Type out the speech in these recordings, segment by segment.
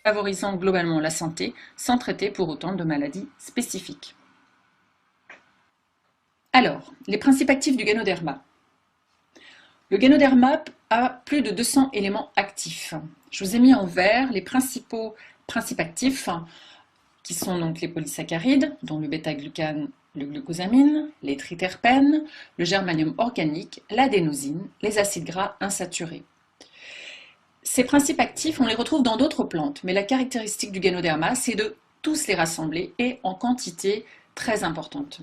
favorisant globalement la santé sans traiter pour autant de maladies spécifiques. Alors, les principes actifs du Ganoderma. Le Ganoderma a plus de 200 éléments actifs. Je vous ai mis en vert les principaux principes actifs qui sont donc les polysaccharides, dont le bêta-glucane, le glucosamine, les triterpènes, le germanium organique, l'adénosine, les acides gras insaturés. Ces principes actifs, on les retrouve dans d'autres plantes, mais la caractéristique du Ganoderma, c'est de tous les rassembler et en quantité très importante.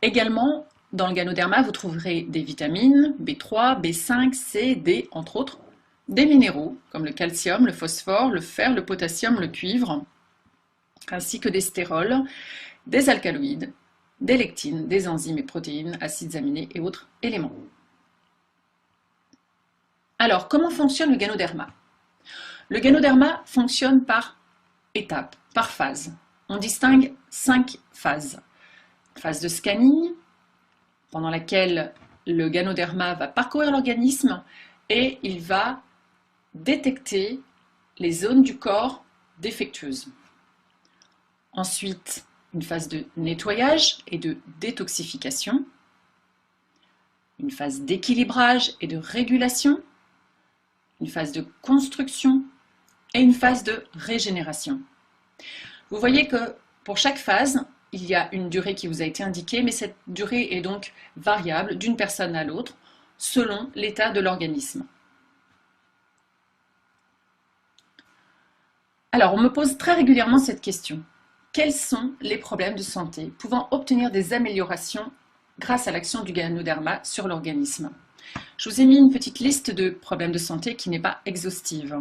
Également, dans le Ganoderma, vous trouverez des vitamines B3, B5, C, D, entre autres, des minéraux comme le calcium, le phosphore, le fer, le potassium, le cuivre, ainsi que des stérols, des alcaloïdes, des lectines, des enzymes et protéines, acides aminés et autres éléments. Alors, comment fonctionne le Ganoderma? Le Ganoderma fonctionne par étapes, par phase. On distingue 5 phases. Phase de scanning, pendant laquelle le Ganoderma va parcourir l'organisme et il va détecter les zones du corps défectueuses. Ensuite, une phase de nettoyage et de détoxification, une phase d'équilibrage et de régulation, une phase de construction et une phase de régénération. Vous voyez que pour chaque phase, il y a une durée qui vous a été indiquée, mais cette durée est donc variable d'une personne à l'autre selon l'état de l'organisme. Alors, on me pose très régulièrement cette question. Quels sont les problèmes de santé pouvant obtenir des améliorations grâce à l'action du Ganoderma sur l'organisme? Je vous ai mis une petite liste de problèmes de santé qui n'est pas exhaustive.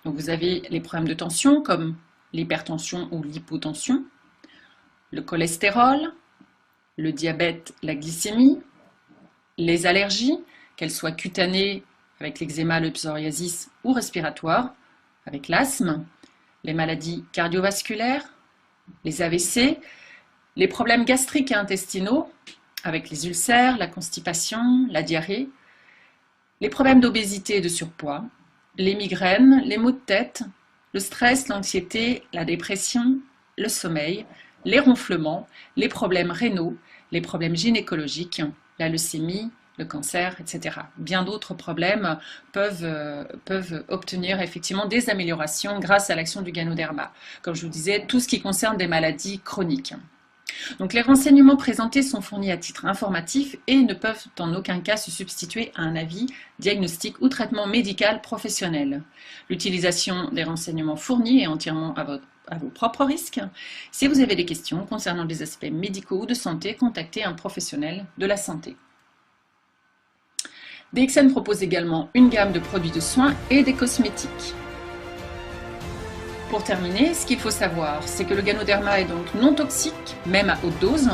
Donc, vous avez les problèmes de tension comme l'hypertension ou l'hypotension, le cholestérol, le diabète, la glycémie, les allergies, qu'elles soient cutanées avec l'eczéma, le psoriasis ou respiratoires, avec l'asthme, les maladies cardiovasculaires, les AVC, les problèmes gastriques et intestinaux, avec les ulcères, la constipation, la diarrhée, les problèmes d'obésité et de surpoids, les migraines, les maux de tête, le stress, l'anxiété, la dépression, le sommeil, les ronflements, les problèmes rénaux, les problèmes gynécologiques, la leucémie, le cancer, etc. Bien d'autres problèmes peuvent obtenir effectivement des améliorations grâce à l'action du Ganoderma. Comme je vous disais, tout ce qui concerne des maladies chroniques. Donc les renseignements présentés sont fournis à titre informatif et ne peuvent en aucun cas se substituer à un avis, diagnostic ou traitement médical professionnel. L'utilisation des renseignements fournis est entièrement à vos propres risques. Si vous avez des questions concernant des aspects médicaux ou de santé, contactez un professionnel de la santé. DXN propose également une gamme de produits de soins et des cosmétiques. Pour terminer, ce qu'il faut savoir, c'est que le Ganoderma est donc non toxique, même à haute dose,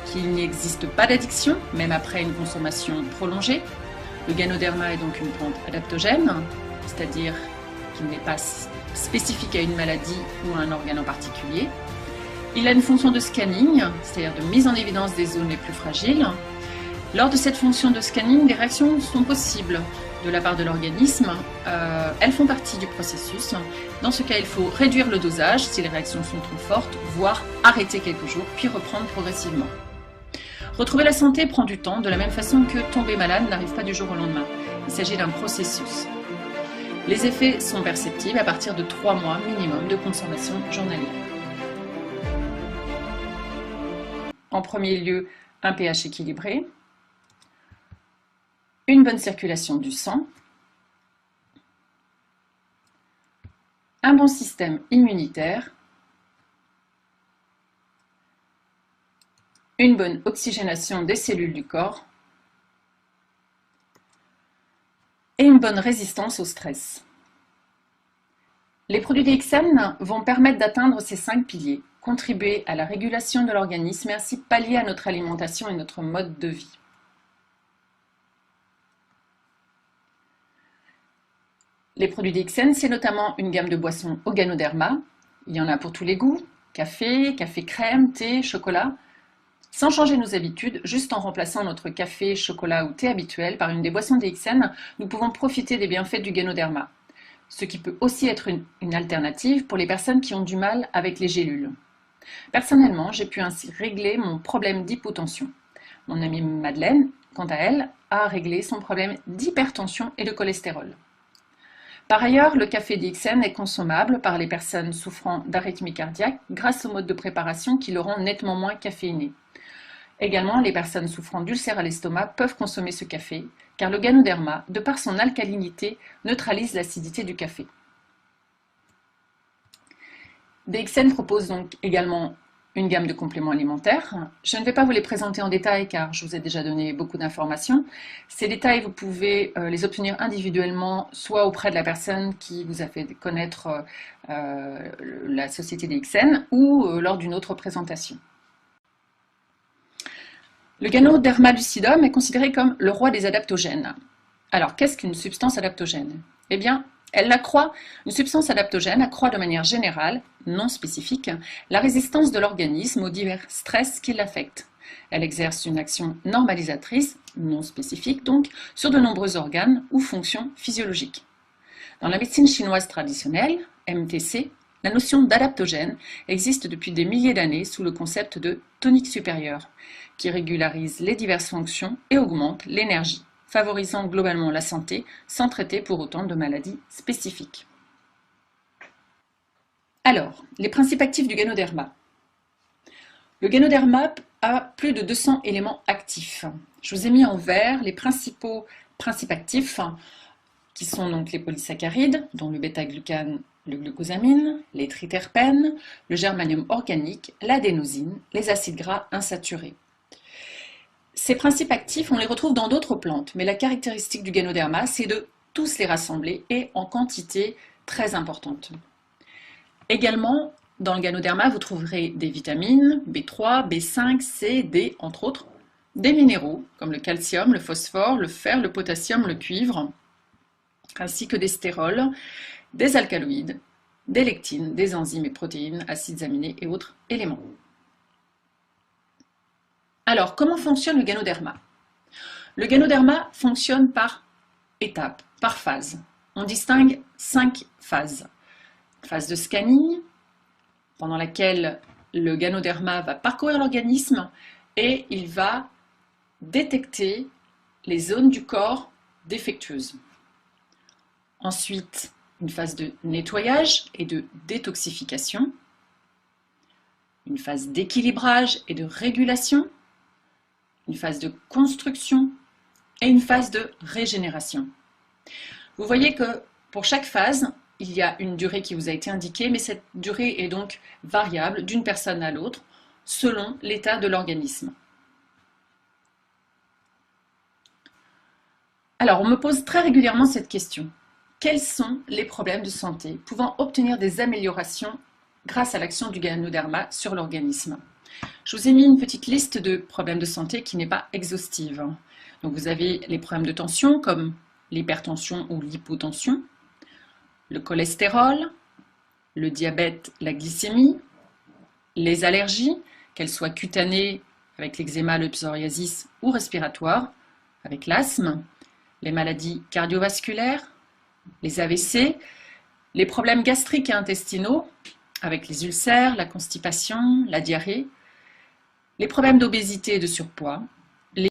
qu'il n'existe pas d'addiction, même après une consommation prolongée. Le Ganoderma est donc une plante adaptogène, c'est-à-dire qu'il n'est pas spécifique à une maladie ou à un organe en particulier. Il a une fonction de scanning, c'est-à-dire de mise en évidence des zones les plus fragiles. Lors de cette fonction de scanning, des réactions sont possibles de la part de l'organisme. Elles font partie du processus. Dans ce cas, il faut réduire le dosage si les réactions sont trop fortes, voire arrêter quelques jours, puis reprendre progressivement. Retrouver la santé prend du temps, de la même façon que tomber malade n'arrive pas du jour au lendemain. Il s'agit d'un processus. Les effets sont perceptibles à partir de 3 mois minimum de consommation journalière. En premier lieu, un pH équilibré, une bonne circulation du sang, un bon système immunitaire, une bonne oxygénation des cellules du corps et une bonne résistance au stress. Les produits DXN vont permettre d'atteindre ces 5 piliers, contribuer à la régulation de l'organisme et ainsi pallier à notre alimentation et notre mode de vie. Les produits DXN, c'est notamment une gamme de boissons au Ganoderma. Il y en a pour tous les goûts, café, café crème, thé, chocolat. Sans changer nos habitudes, juste en remplaçant notre café, chocolat ou thé habituel par une des boissons DXN, nous pouvons profiter des bienfaits du Ganoderma. ce qui peut aussi être une alternative pour les personnes qui ont du mal avec les gélules. Personnellement, j'ai pu ainsi régler mon problème d'hypotension. Mon amie Madeleine, quant à elle, a réglé son problème d'hypertension et de cholestérol. Par ailleurs, le café DXN est consommable par les personnes souffrant d'arythmie cardiaque grâce au mode de préparation qui le rend nettement moins caféiné. Également, les personnes souffrant d'ulcères à l'estomac peuvent consommer ce café, car le Ganoderma, de par son alcalinité, neutralise l'acidité du café. DXN propose donc également une gamme de compléments alimentaires. Je ne vais pas vous les présenter en détail car je vous ai déjà donné beaucoup d'informations. Ces détails, vous pouvez les obtenir individuellement, soit auprès de la personne qui vous a fait connaître la société DXN ou lors d'une autre présentation. Le Ganoderma lucidum est considéré comme le roi des adaptogènes. Alors, qu'est-ce qu'une substance adaptogène? Eh bien, une substance adaptogène accroît de manière générale, non spécifique, la résistance de l'organisme aux divers stress qui l'affectent. Elle exerce une action normalisatrice, non spécifique donc, sur de nombreux organes ou fonctions physiologiques. Dans la médecine chinoise traditionnelle, MTC, la notion d'adaptogène existe depuis des milliers d'années sous le concept de tonique supérieure, qui régularise les diverses fonctions et augmente l'énergie, favorisant globalement la santé sans traiter pour autant de maladies spécifiques. Alors, les principes actifs du Ganoderma. Le Ganoderma a plus de 200 éléments actifs. Je vous ai mis en vert les principaux principes actifs qui sont donc les polysaccharides, dont le bêta-glucane, le glucosamine, les triterpènes, le germanium organique, l'adénosine, les acides gras insaturés. Ces principes actifs, on les retrouve dans d'autres plantes, mais la caractéristique du Ganoderma, c'est de tous les rassembler et en quantité très importante. Également, dans le Ganoderma, vous trouverez des vitamines, B3, B5, C, D, entre autres, des minéraux, comme le calcium, le phosphore, le fer, le potassium, le cuivre, ainsi que des stérols, des alcaloïdes, des lectines, des enzymes et protéines, acides aminés et autres éléments. Alors, comment fonctionne le Ganoderma? Le Ganoderma fonctionne par étapes, par phase. On distingue 5 phases. Phase de scanning, pendant laquelle le Ganoderma va parcourir l'organisme et il va détecter les zones du corps défectueuses. Ensuite, une phase de nettoyage et de détoxification, une phase d'équilibrage et de régulation, une phase de construction et une phase de régénération. Vous voyez que pour chaque phase, il y a une durée qui vous a été indiquée, mais cette durée est donc variable d'une personne à l'autre selon l'état de l'organisme. Alors, on me pose très régulièrement cette question. Quels sont les problèmes de santé pouvant obtenir des améliorations grâce à l'action du Ganoderma sur l'organisme? Je vous ai mis une petite liste de problèmes de santé qui n'est pas exhaustive. Donc vous avez les problèmes de tension comme l'hypertension ou l'hypotension, le cholestérol, le diabète, la glycémie, les allergies, qu'elles soient cutanées avec l'eczéma, le psoriasis ou respiratoires, avec l'asthme, les maladies cardiovasculaires, les AVC, les problèmes gastriques et intestinaux avec les ulcères, la constipation, la diarrhée, les problèmes d'obésité et de surpoids,